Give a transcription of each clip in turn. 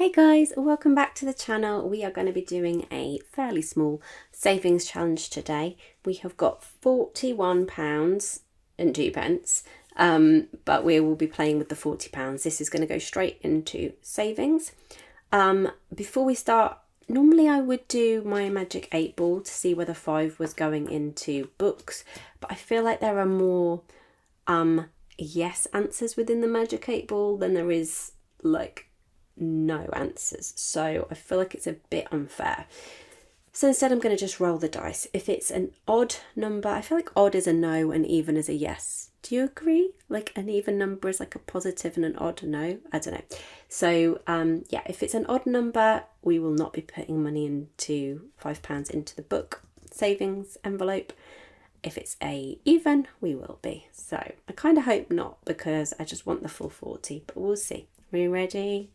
Hey guys, welcome back to the channel. We are going to be doing a fairly small savings challenge today. We have got £41 and 2p, but we will be playing with the £40. This is going to go straight into savings. Before we start, normally I would do my magic 8 ball to see whether 5 was going into books, but I feel like there are more yes answers within the magic 8 ball than there is like no answers, so I feel like it's a bit unfair. So instead I'm going to just roll the dice. If it's an odd number, I feel like odd is a no and even is a yes. Do you agree? Like an even number is like a positive and an odd a no? I don't know. So yeah, if it's an odd number, we will not be putting money into £5 into the book savings envelope. If it's a even, we will be. So I kind of hope not, because I just want the full 40, but we'll see. Are you ready?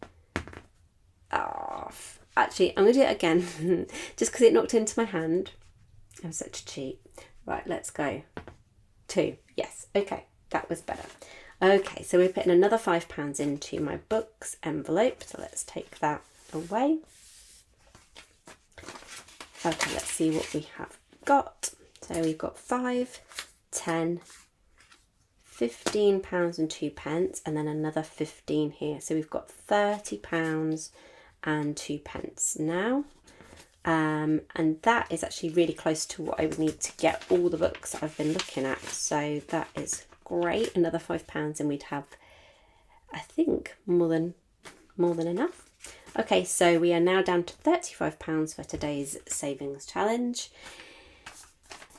Oh, actually, I'm going to do it again just because it knocked into my hand. I'm such a cheat. Right, let's go. 2. Yes, okay, that was better. Okay, so we're putting another £5 into my books envelope. So let's take that away. Okay, let's see what we have got. So we've got 5, 10, £15 and 2p, and then another 15 here. So we've got £30 and 2p now, and that is actually really close to what I would need to get all the books I've been looking at, so that is great. Another £5 and we'd have, I think, more than enough. Okay, so we are now down to £35 for today's savings challenge.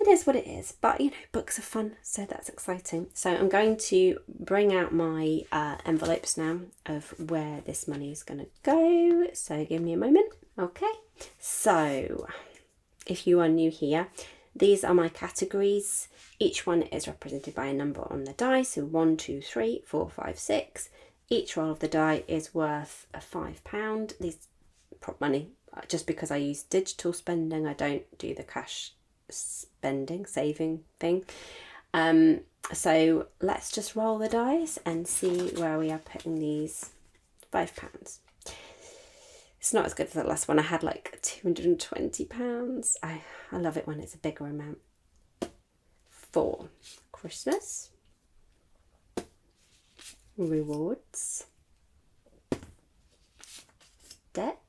It is what it is, but you know, books are fun, so that's exciting. So I'm going to bring out my envelopes now of where this money is going to go. So give me a moment. Okay, so if you are new here, these are my categories. Each one is represented by a number on the die. So 1, 2, 3, 4, 5, 6. Each roll of the die is worth a £5. These prop money, just because I use digital spending, I don't do the cash saving thing. So let's just roll the dice and see where we are putting these £5. It's not as good as the last one. I had like £220. I love it when it's a bigger amount. 4, Christmas, rewards, debt,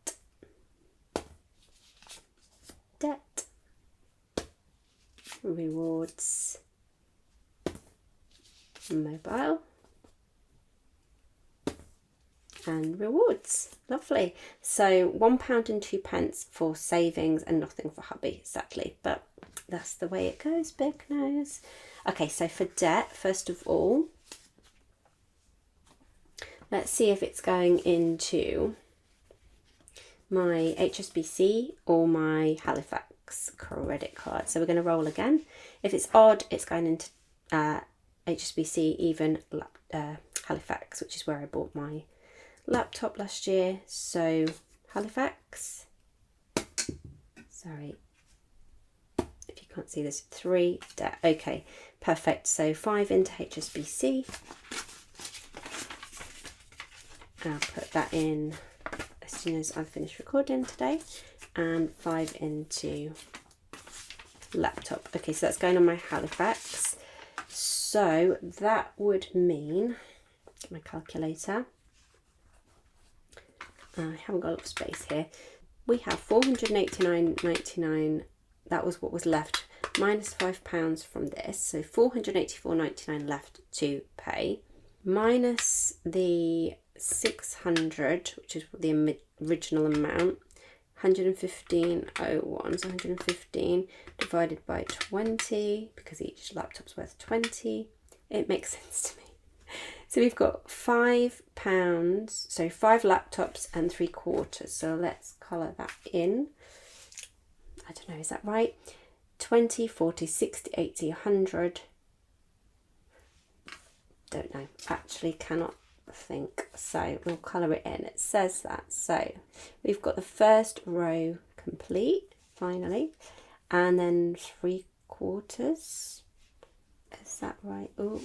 rewards, mobile, and rewards. Lovely. So £1 and 2p for savings and nothing for hubby, sadly, but that's the way it goes, big nose. Okay, so for debt, first of all, let's see if it's going into my HSBC or my Halifax credit card. So we're going to roll again. If it's odd, it's going into HSBC, even Halifax, which is where I bought my laptop last year. So Halifax, sorry if you can't see this, 3 debt. Okay, perfect. So 5 into HSBC. I'll put that in as soon as I've finished recording today, and 5 into laptop. Okay, so that's going on my Halifax. So that would mean, get my calculator. I haven't got a lot of space here. We have £489.99. That was what was left, minus £5 from this. So £484.99 left to pay, minus the 600, which is the original amount, 115.01, so 115 divided by 20, because each laptop's worth 20. It makes sense to me. So we've got £5, so 5 laptops and 3/4. So let's colour that in. I don't know, is that right? 20, 40, 60, 80, 100. Don't know, actually cannot think, so we'll colour it in. It says that. So we've got the first row complete, finally, and then 3/4. Is that right? Oh,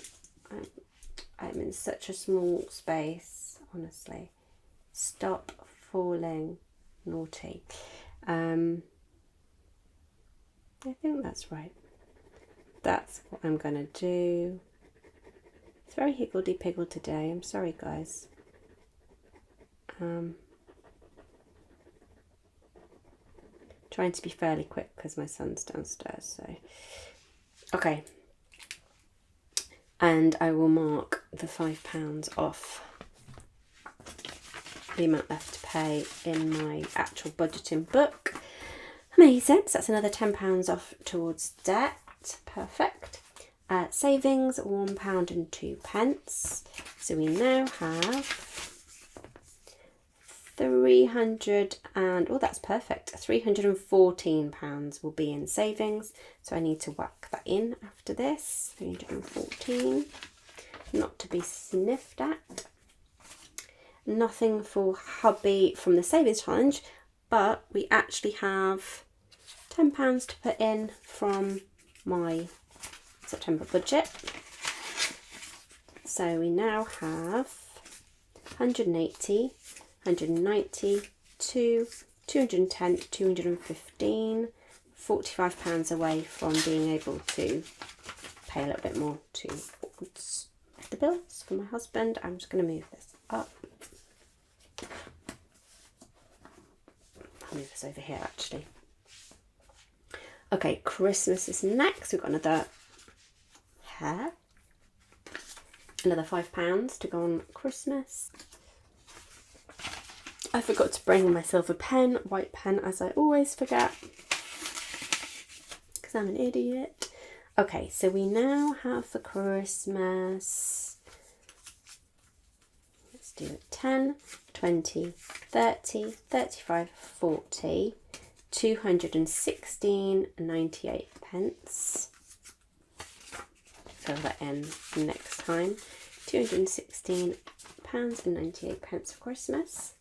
I'm in such a small space, honestly. Stop falling. Naughty. I think that's right. That's what I'm going to do. It's very higgledy-piggled today. I'm sorry, guys. Trying to be fairly quick because my son's downstairs. So, okay. And I will mark the £5 off the amount left to pay in my actual budgeting book. Amazing. So that's another £10 off towards debt. Perfect. Savings, £1.02. So we now have 300 and, oh, that's perfect. £314 will be in savings. So I need to whack that in after this. 314, not to be sniffed at. Nothing for hubby from the savings challenge, but we actually have £10 to put in from my September budget. So we now have 180, 190, 210, 215, £45 away from being able to pay a little bit more towards the bills for my husband. I'm just going to move this up. I'll move this over here actually. Okay, Christmas is next. We've got another hair. Another £5 to go on Christmas. I forgot to bring myself a pen, white pen, as I always forget. Because I'm an idiot. Okay, so we now have for Christmas, let's do it, 10, 20, 30, 35, 40, 216.98 pence. Fill that in next time. £216.98 for Christmas.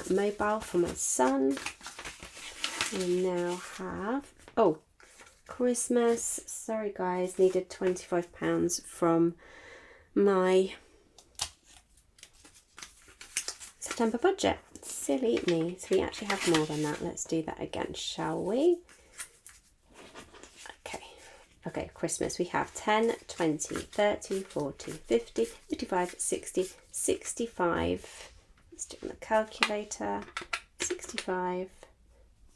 Mobile for my son. We now have, oh, Christmas, sorry guys, needed £25 from my September budget. Silly me. So we actually have more than that. Let's do that again, shall we? Okay, Christmas, we have 10, 20, 30, 40, 50, 55, 60, 65. Let's do it on the calculator. 65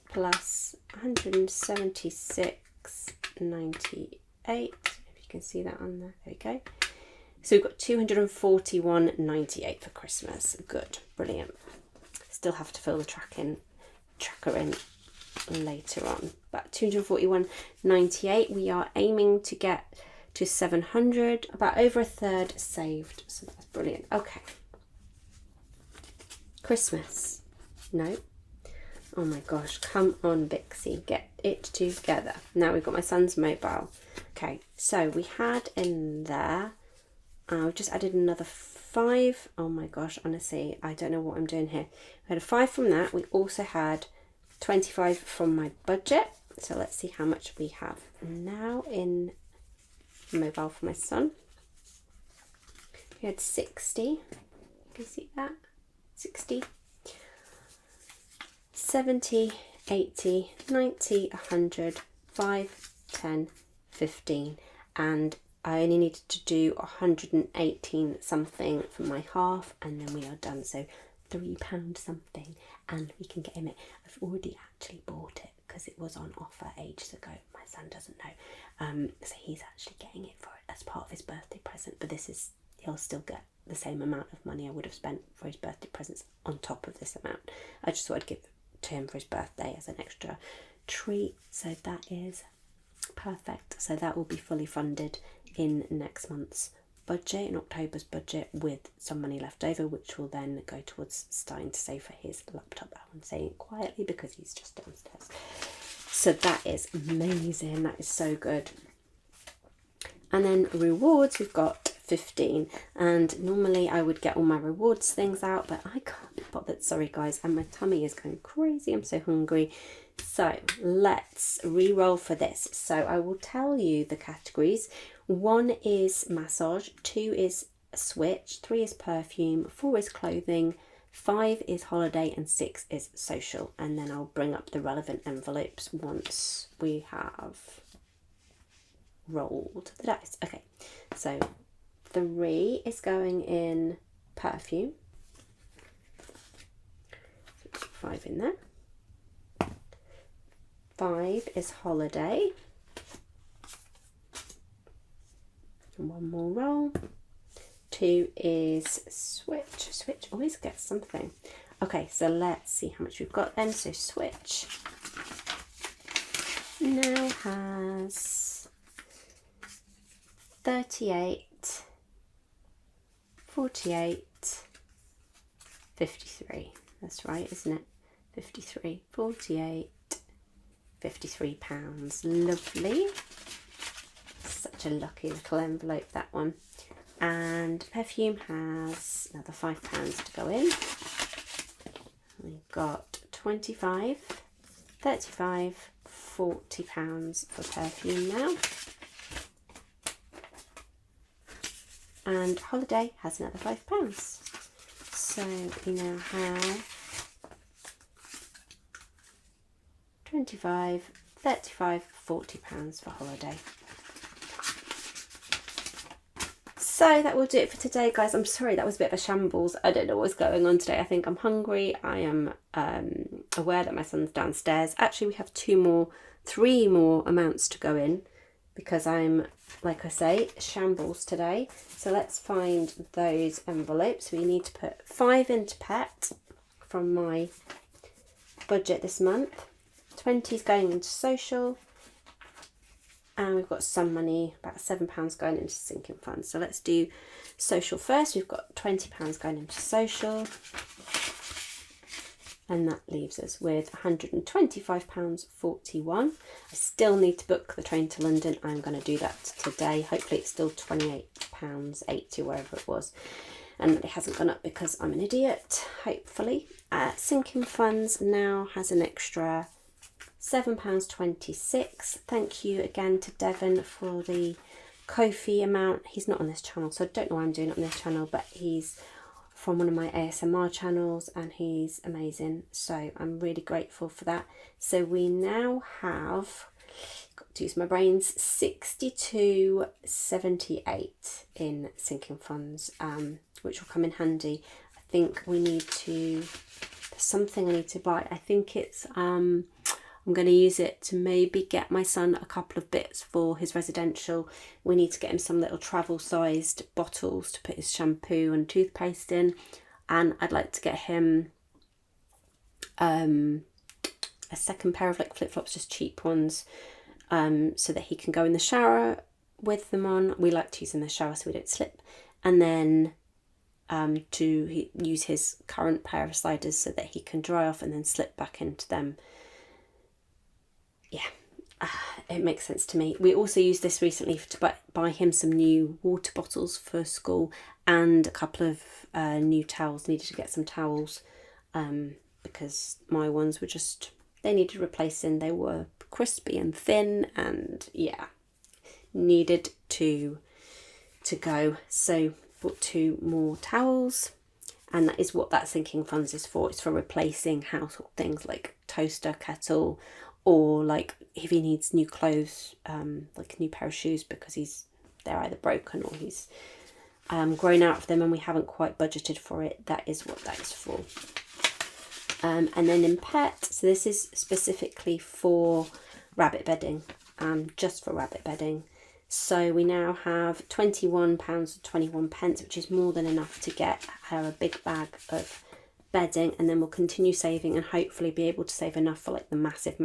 plus 176.98. If you can see that on there. There we go. So we've got 241.98 for Christmas. Good, brilliant. Still have to fill the tracker in later on, but 241.98. we are aiming to get to 700, about over a third saved, so that's brilliant. Okay, Christmas, no, oh my gosh, come on Bixie, get it together. Now we've got my son's mobile. Okay, so we had in there, I've just added another 5. Oh my gosh, honestly, I don't know what I'm doing here. We had a 5 from that. We also had 25 from my budget. So let's see how much we have now in mobile for my son. We had 60. You can see that? 60, 70, 80, 90, 100, 5, 10, 15. And I only needed to do 118 something for my half, and then we are done. So £3 something, and we can get him it. I've already actually bought it because it was on offer ages ago. My son doesn't know, so he's actually getting it for it as part of his birthday present. But he'll still get the same amount of money I would have spent for his birthday presents on top of this amount. I just thought I'd give it to him for his birthday as an extra treat. So that is perfect. So that will be fully funded in next month's budget, in October's budget, with some money left over, which will then go towards starting to save for his laptop. I'm saying it quietly because he's just downstairs. So that is amazing. That is so good. And then rewards, we've got 15, and normally I would get all my rewards things out, but I can't be bothered, sorry guys, and my tummy is going crazy. I'm so hungry. So let's re-roll for this. So I will tell you the categories. 1 is massage, 2 is switch, 3 is perfume, 4 is clothing, 5 is holiday, and 6 is social. And then I'll bring up the relevant envelopes once we have rolled the dice. Okay, so 3 is going in perfume. 5 in there. 5 is holiday. And 1 more roll. 2 is switch. Switch always gets something. Okay, so let's see how much we've got then. So switch now has 38, 48, 53. That's right, isn't it? 53, 48, 53 pounds. Lovely. Such a lucky little envelope, that one. And perfume has another £5 to go in. We've got 25, 35, 40 pounds for perfume now. And holiday has another £5. So we now have 25, 35, 40 pounds for holiday. So that will do it for today, guys. I'm sorry that was a bit of a shambles. I don't know what's going on today. I think I'm hungry. I am aware that my son's downstairs. Actually, we have 3 more amounts to go in because I'm, like I say, shambles today. So let's find those envelopes. We need to put 5 into pet from my budget this month. 20 is going into social. And we've got some money, about £7 going into sinking funds. So let's do social first. We've got £20 going into social. And that leaves us with £125.41. I still need to book the train to London. I'm going to do that today. Hopefully it's still £28.80, wherever it was. And it hasn't gone up because I'm an idiot, hopefully. Sinking funds now has an extra £7.26. Thank you again to Devon for the Ko-fi amount. He's not on this channel, so I don't know why I'm doing it on this channel, but he's from one of my ASMR channels and he's amazing. So I'm really grateful for that. So we now have, got to use my brains, 62.78 in sinking funds, which will come in handy. I think we need to, there's something I need to buy. I think it's, I'm going to use it to maybe get my son a couple of bits for his residential. We need to get him some little travel sized bottles to put his shampoo and toothpaste in. And I'd like to get him a second pair of like flip-flops, just cheap ones, so that he can go in the shower with them on. We like to use them in the shower so we don't slip. And then to use his current pair of sliders so that he can dry off and then slip back into them. Yeah, it makes sense to me. We also used this recently to buy him some new water bottles for school and a couple of new towels. Needed to get some towels because my ones were just, they needed replacing. They were crispy and thin and yeah, needed to go. So bought 2 more towels, and that is what that sinking funds is for. It's for replacing household things like toaster, kettle, or like if he needs new clothes, like a new pair of shoes because they're either broken or he's grown out of them and we haven't quite budgeted for it. That is what that is for. And then in pet, so this is specifically for rabbit bedding, just for rabbit bedding. So we now have £21.21, which is more than enough to get her a big bag of bedding, and then we'll continue saving and hopefully be able to save enough for like the massive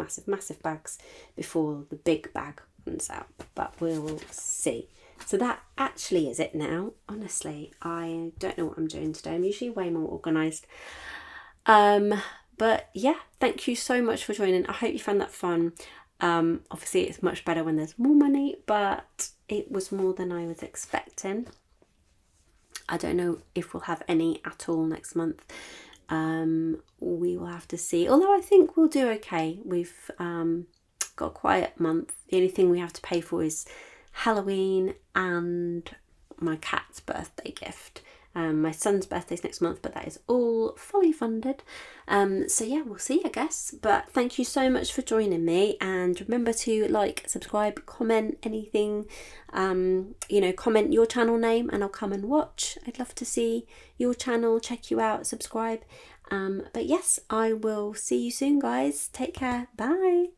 bags before the big bag runs out, but we'll see. So that actually is it now. Honestly, I don't know what I'm doing today. I'm usually way more organised. But yeah, thank you so much for joining. I hope you found that fun. Obviously it's much better when there's more money, but it was more than I was expecting. I don't know if we'll have any at all next month. We will have to see, although I think we'll do okay. We've got a quiet month. The only thing we have to pay for is Halloween and my cat's birthday gift, My son's birthday's next month, but that is all fully funded. So yeah, we'll see, I guess. But thank you so much for joining me, and remember to like, subscribe, comment anything. Comment your channel name and I'll come and watch. I'd love to see your channel, check you out, subscribe. But yes, I will see you soon, guys. Take care. Bye.